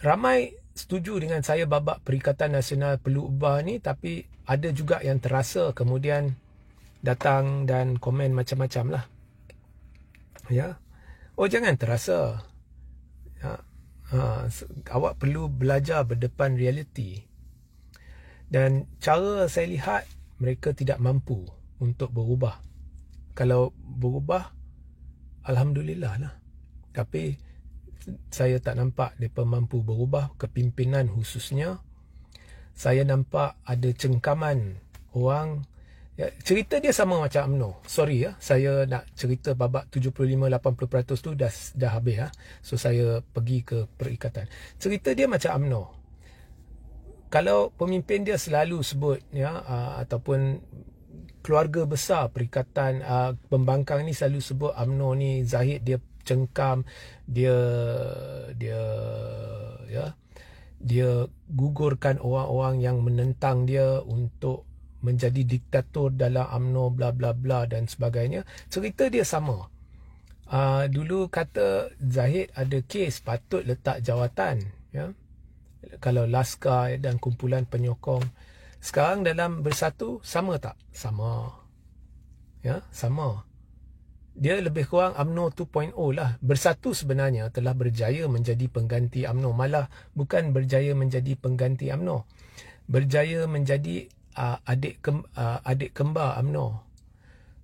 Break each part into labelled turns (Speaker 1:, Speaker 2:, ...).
Speaker 1: Ramai setuju dengan saya babak Perikatan Nasional perlu ubah ni, tapi ada juga yang terasa kemudian datang dan komen macam-macam lah. Ya. Oh, jangan terasa. Ya. Awak perlu belajar berdepan realiti. Dan cara saya lihat, mereka tidak mampu untuk berubah. Kalau berubah, alhamdulillah lah. Tapi saya tak nampak mereka mampu berubah, kepimpinan khususnya. Saya nampak ada cengkaman orang. Ya, cerita dia sama macam UMNO. Sorry ya, saya nak cerita babak 75-80% tu dah habis ya. So saya pergi ke perikatan. Cerita dia macam UMNO. Kalau pemimpin dia selalu sebut ya, ataupun keluarga besar perikatan pembangkang ni selalu sebut UMNO ni, Zahid dia cengkam, dia gugurkan orang-orang yang menentang dia untuk menjadi diktator dalam UMNO, bla bla bla dan sebagainya. Cerita dia sama. Dulu kata Zahid ada kes, patut letak jawatan ya. Kalau Laskar dan kumpulan penyokong. Sekarang dalam Bersatu sama tak? Sama. Ya, sama. Dia lebih kurang UMNO 2.0 lah. Bersatu sebenarnya telah berjaya menjadi pengganti UMNO. Malah bukan berjaya menjadi pengganti UMNO. Berjaya menjadi adik kembar UMNO.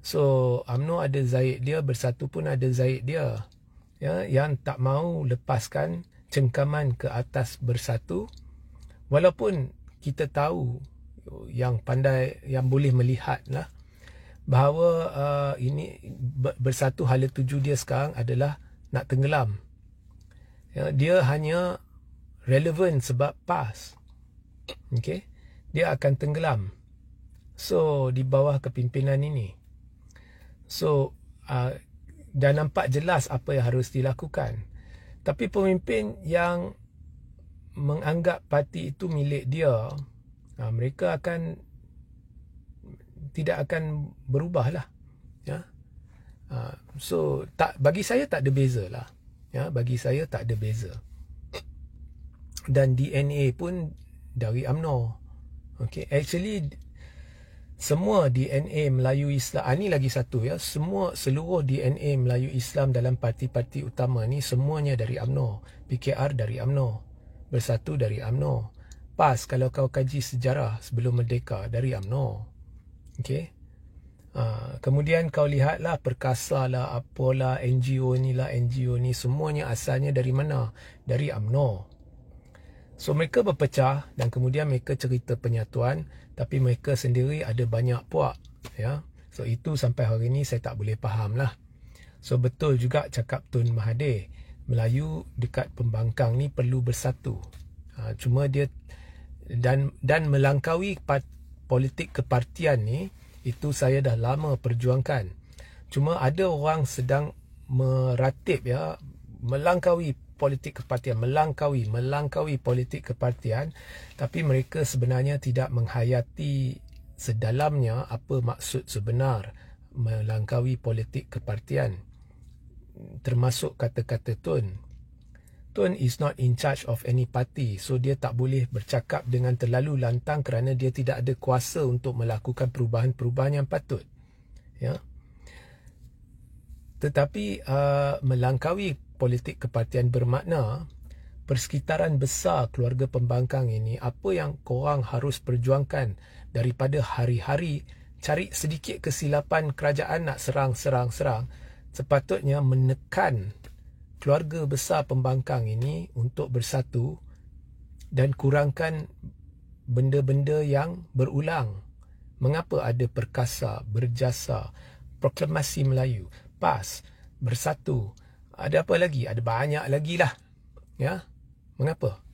Speaker 1: So UMNO ada Zahid dia, Bersatu pun ada Zahid dia. Ya, yang tak mau lepaskan cengkaman ke atas Bersatu, walaupun kita tahu yang pandai, yang boleh melihat lah bahawa ini Bersatu hala tuju dia sekarang adalah nak tenggelam. Ya, dia hanya relevan sebab PAS. Okay? Dia akan tenggelam. So di bawah kepimpinan ini. So dah nampak jelas apa yang harus dilakukan. Tapi pemimpin yang menganggap parti itu milik dia, mereka tidak akan berubah lah. Ya. So bagi saya tak ada beza lah. Ya, bagi saya tak ada beza. Dan DNA pun dari UMNO. Okay, actually semua DNA Melayu Islam, ni lagi satu ya, seluruh DNA Melayu Islam dalam parti-parti utama ni semuanya dari UMNO. PKR dari UMNO, Bersatu dari UMNO, PAS kalau kau kaji sejarah sebelum merdeka dari UMNO. Okey. Kemudian kau lihatlah Perkasa lah, apalah, NGO ni lah, NGO ni, semuanya asalnya dari mana? Dari UMNO. So mereka berpecah dan kemudian mereka cerita penyatuan, tapi mereka sendiri ada banyak puak, ya. So itu sampai hari ini saya tak boleh faham lah. So betul juga cakap Tun Mahathir, Melayu dekat pembangkang ni perlu bersatu. Cuma dia dan melangkaui politik kepartian ni, itu saya dah lama perjuangkan. Cuma ada orang sedang meratib ya, melangkaui politik kepartian, melangkaui politik kepartian, tapi mereka sebenarnya tidak menghayati sedalamnya apa maksud sebenar melangkaui politik kepartian. Termasuk kata-kata Tun. Tun is not in charge of any party, so dia tak boleh bercakap dengan terlalu lantang kerana dia tidak ada kuasa untuk melakukan perubahan-perubahan yang patut. Ya. Tetapi melangkaui politik kepartian bermakna persekitaran besar keluarga pembangkang ini, apa yang korang harus perjuangkan daripada hari-hari cari sedikit kesilapan kerajaan nak serang, sepatutnya menekan keluarga besar pembangkang ini untuk bersatu dan kurangkan benda-benda yang berulang. Mengapa ada Perkasa, Berjasa, Proklamasi Melayu, PAS, Bersatu, ada apa lagi? Ada banyak lagi lah. Ya, mengapa?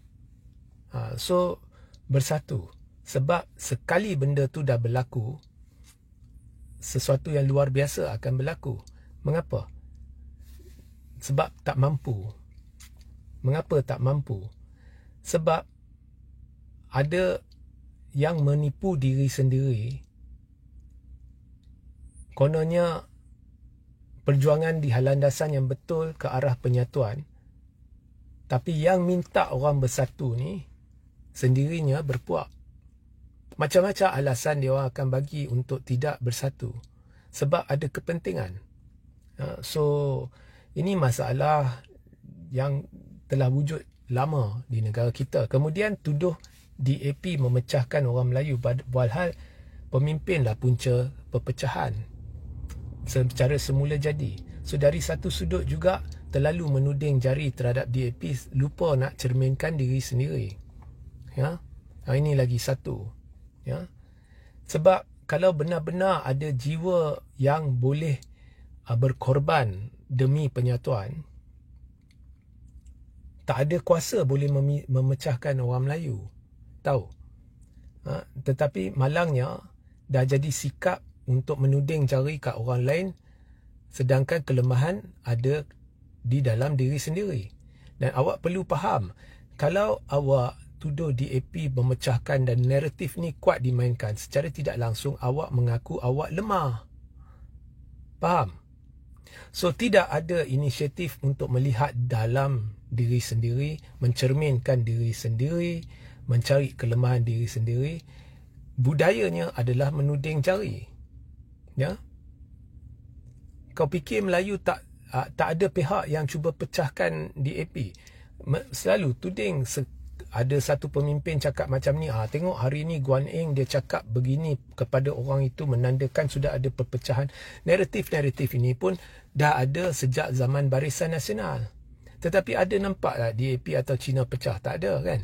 Speaker 1: So bersatu. Sebab sekali benda tu dah berlaku, sesuatu yang luar biasa akan berlaku. Mengapa? Sebab tak mampu. Mengapa tak mampu? Sebab ada yang menipu diri sendiri. Kononnya perjuangan di landasan yang betul ke arah penyatuan, Tapi yang minta orang bersatu ni sendirinya berpuak. Macam-macam alasan dia orang akan bagi untuk tidak bersatu. Sebab ada kepentingan. So, ini masalah yang telah wujud lama di negara kita. Kemudian tuduh DAP memecahkan orang Melayu, padahal pemimpinlah punca perpecahan secara semula jadi. So dari satu sudut juga terlalu menuding jari terhadap DAP, lupa nak cerminkan diri sendiri. Ya, ini lagi satu. Ya, sebab kalau benar-benar ada jiwa yang boleh berkorban demi penyatuan, tak ada kuasa boleh memecahkan orang Melayu. Tahu? Tetapi malangnya dah jadi sikap untuk menuding jari kat orang lain, sedangkan kelemahan ada di dalam diri sendiri. Dan awak perlu faham, kalau awak tuduh DAP memecahkan dan naratif ni kuat dimainkan, secara tidak langsung awak mengaku awak lemah. Faham? So tidak ada inisiatif untuk melihat dalam diri sendiri, mencerminkan diri sendiri, mencari kelemahan diri sendiri. Budayanya adalah menuding jari. Ya? Kau fikir Melayu tak ada pihak yang cuba pecahkan DAP. Selalu tuding. Ada satu pemimpin cakap macam ni, tengok hari ni Guan Eng dia cakap begini kepada orang itu, menandakan sudah ada perpecahan. Naratif-naratif ini pun dah ada sejak zaman Barisan Nasional. Tetapi ada nampak tak DAP atau Cina pecah? Tak ada kan?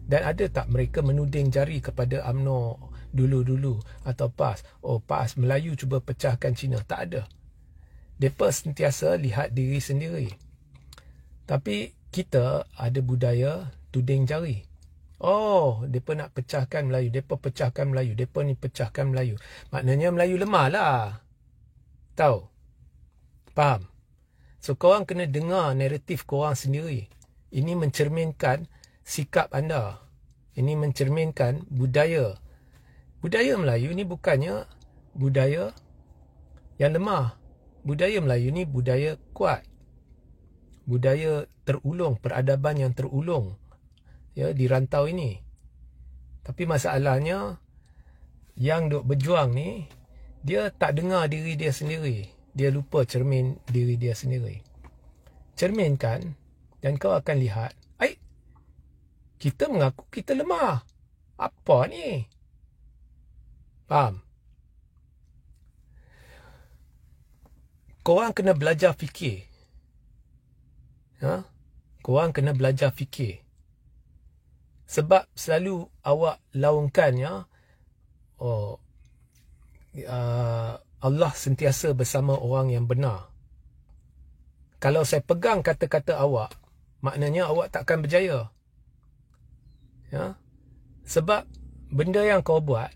Speaker 1: Dan ada tak mereka menuding jari kepada UMNO dulu-dulu atau PAS? Oh, PAS Melayu cuba pecahkan Cina. Tak ada. Mereka sentiasa lihat diri sendiri. Tapi kita ada budaya tuding jari. Oh, mereka nak pecahkan Melayu. Mereka pecahkan Melayu. Mereka ni pecahkan Melayu. Maknanya Melayu lemah lah. Tahu? Faham? So, korang kena dengar naratif korang sendiri. Ini mencerminkan sikap anda. Ini mencerminkan budaya. Budaya Melayu ni bukannya budaya yang lemah. Budaya Melayu ni budaya kuat. Budaya terulung, peradaban yang terulung. Ya, di rantau ini. Tapi masalahnya, yang duk berjuang ni, dia tak dengar diri dia sendiri. Dia lupa cermin diri dia sendiri. Cerminkan, dan kau akan lihat, kita mengaku kita lemah. Apa ni? Faham? Korang kena belajar fikir. Korang kena belajar fikir. Sebab selalu awak laungkannya, Allah sentiasa bersama orang yang benar. Kalau saya pegang kata-kata awak, maknanya awak takkan berjaya. Ya? Sebab benda yang kau buat,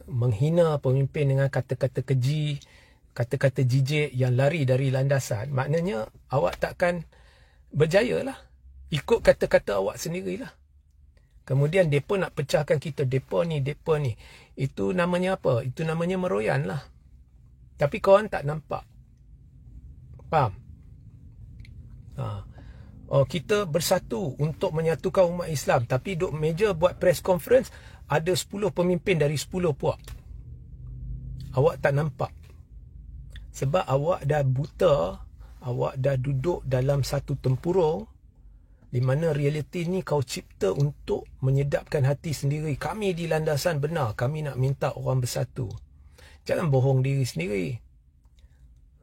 Speaker 1: menghina pemimpin dengan kata-kata keji, kata-kata jijik yang lari dari landasan, maknanya awak takkan berjaya lah. Ikut kata-kata awak sendirilah. Kemudian mereka nak pecahkan kita. Mereka ni. Itu namanya apa? Itu namanya meroyan lah. Tapi korang tak nampak. Faham? Kita bersatu untuk menyatukan umat Islam. Tapi duk meja buat press conference, ada 10 pemimpin dari 10 puak. Awak tak nampak. Sebab awak dah buta. Awak dah duduk dalam satu tempurung di mana realiti ni kau cipta untuk menyedapkan hati sendiri. Kami di landasan benar. Kami nak minta orang bersatu. Jangan bohong diri sendiri.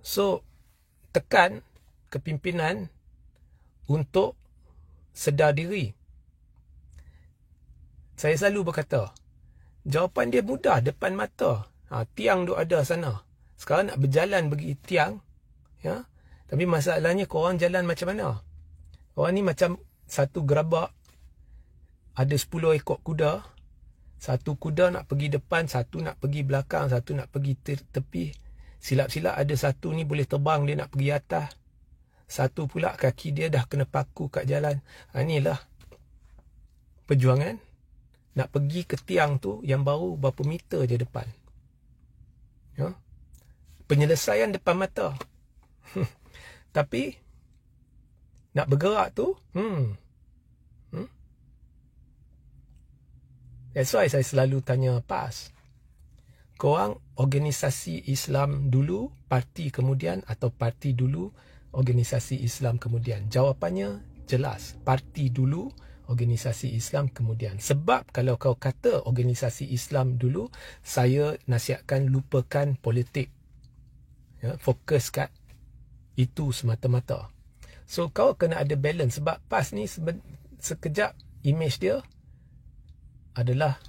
Speaker 1: So, tekan kepimpinan untuk sedar diri. Saya selalu berkata, jawapan dia mudah, depan mata. Tiang duk ada sana. Sekarang nak berjalan pergi tiang. Ya? Tapi masalahnya korang jalan macam mana? Korang ni macam satu gerabak. Ada 10 ekor kuda. Satu kuda nak pergi depan, satu nak pergi belakang, satu nak pergi tepi. Silap-silap ada satu ni boleh terbang, dia nak pergi atas. Satu pula kaki dia dah kena paku kat jalan. Inilah perjuangan. Nak pergi ke tiang tu yang baru berapa meter je depan. Ya? Penyelesaian depan mata. Tapi nak bergerak tu, that's why saya selalu tanya PAS, korang organisasi Islam dulu, parti kemudian, atau parti dulu, organisasi Islam kemudian? Jawapannya jelas, parti dulu, organisasi Islam kemudian. Sebab kalau kau kata organisasi Islam dulu, saya nasihatkan lupakan politik, ya, fokus kat itu semata-mata. So kau kena ada balance, sebab PAS ni sekejap image dia adalah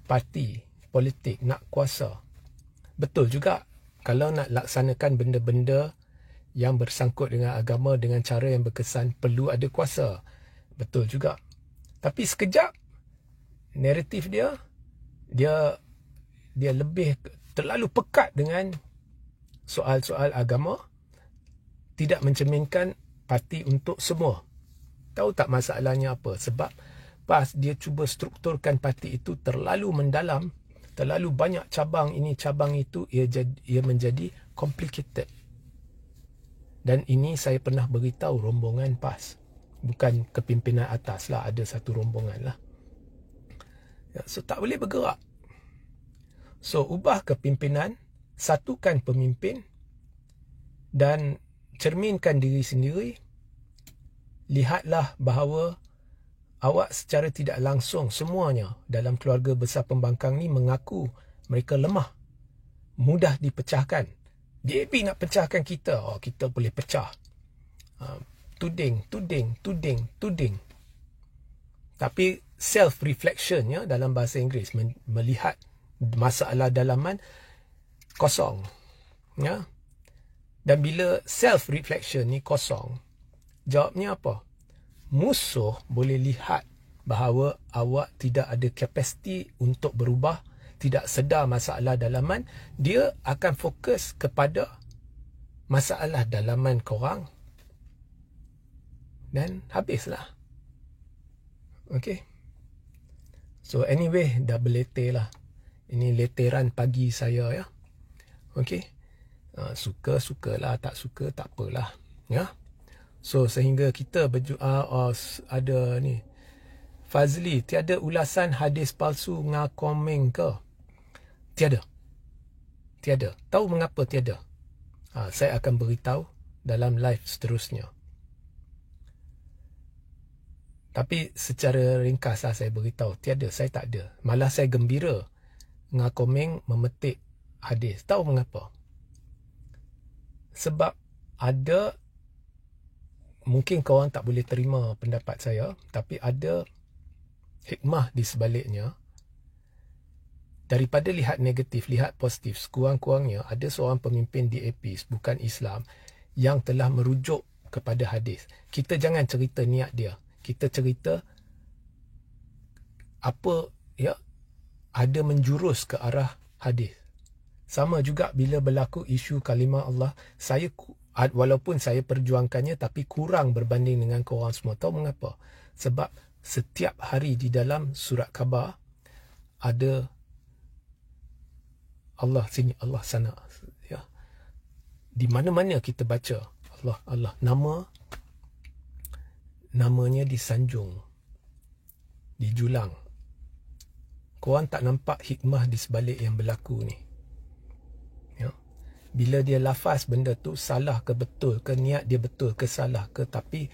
Speaker 1: parti politik, nak kuasa. Betul juga kalau nak laksanakan benda-benda yang bersangkut dengan agama dengan cara yang berkesan, perlu ada kuasa. Betul juga. Tapi sekejap naratif dia lebih terlalu pekat dengan soal-soal agama, tidak mencerminkan parti untuk semua. Tahu tak masalahnya apa? Sebab PAS dia cuba strukturkan parti itu terlalu mendalam, terlalu banyak cabang ini, cabang itu, ia menjadi complicated. Dan ini saya pernah beritahu rombongan PAS. Bukan kepimpinan atas lah, ada satu rombongan lah. Ya, so tak boleh bergerak. So ubah kepimpinan, satukan pemimpin, dan cerminkan diri sendiri. Lihatlah bahawa awak secara tidak langsung semuanya dalam keluarga besar pembangkang ni mengaku mereka lemah, mudah dipecahkan. DAP nak pecahkan kita, kita boleh pecah. Tuding. Tapi self-reflection, ya, dalam bahasa Inggeris, melihat masalah dalaman, kosong. Ya. Dan bila self-reflection ni kosong, jawabnya apa? Musuh boleh lihat bahawa awak tidak ada kapasiti untuk berubah, tidak sedar masalah dalaman, dia akan fokus kepada masalah dalaman korang dan habislah. Okay. So anyway, dah berleter lah. Ini leteran pagi saya, ya. Okay. Suka-sukalah, tak suka tak apalah, ya. So sehingga kita ada ni, Fazli, tiada ulasan hadis palsu ngakomeng ke? Tiada. Tahu mengapa tiada? Saya akan beritahu dalam live seterusnya. Tapi secara ringkas lah saya beritahu, tiada, saya tak ada. Malah saya gembira ngakomeng memetik hadis. Tahu mengapa? Sebab ada, mungkin korang tak boleh terima pendapat saya, tapi ada hikmah di sebaliknya. Daripada lihat negatif, lihat positif, sekurang-kurangnya ada seorang pemimpin DAP, bukan Islam, yang telah merujuk kepada hadis. Kita jangan cerita niat dia, kita cerita apa, ya, ada menjurus ke arah hadis. Sama juga bila berlaku isu kalimah Allah, saya walaupun saya perjuangkannya, tapi kurang berbanding dengan korang semua. Tahu mengapa? Sebab setiap hari di dalam surat khabar ada Allah sini, Allah sana, ya. Di mana-mana kita baca Allah, namanya disanjung, dijulang. Korang tak nampak hikmah di sebalik yang berlaku ni, ya. Bila dia lafaz benda tu, salah ke betul ke, niat dia betul ke salah ke, tapi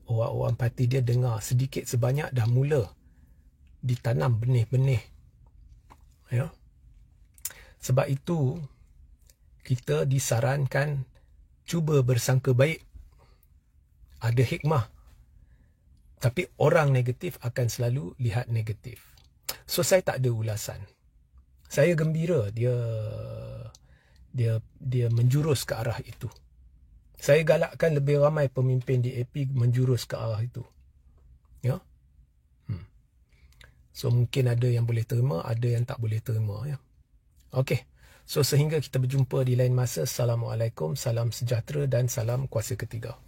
Speaker 1: orang-orang parti dia dengar sedikit sebanyak, dah mula ditanam benih-benih, ya. Sebab itu kita disarankan cuba bersangka baik, ada hikmah. Tapi orang negatif akan selalu lihat negatif. So saya tak ada ulasan. Saya gembira dia menjurus ke arah itu. Saya galakkan lebih ramai pemimpin DAP menjurus ke arah itu, ya. So mungkin ada yang boleh terima, ada yang tak boleh terima, ya. Okey. So sehingga kita berjumpa di lain masa. Assalamualaikum, salam sejahtera dan salam kuasa ketiga.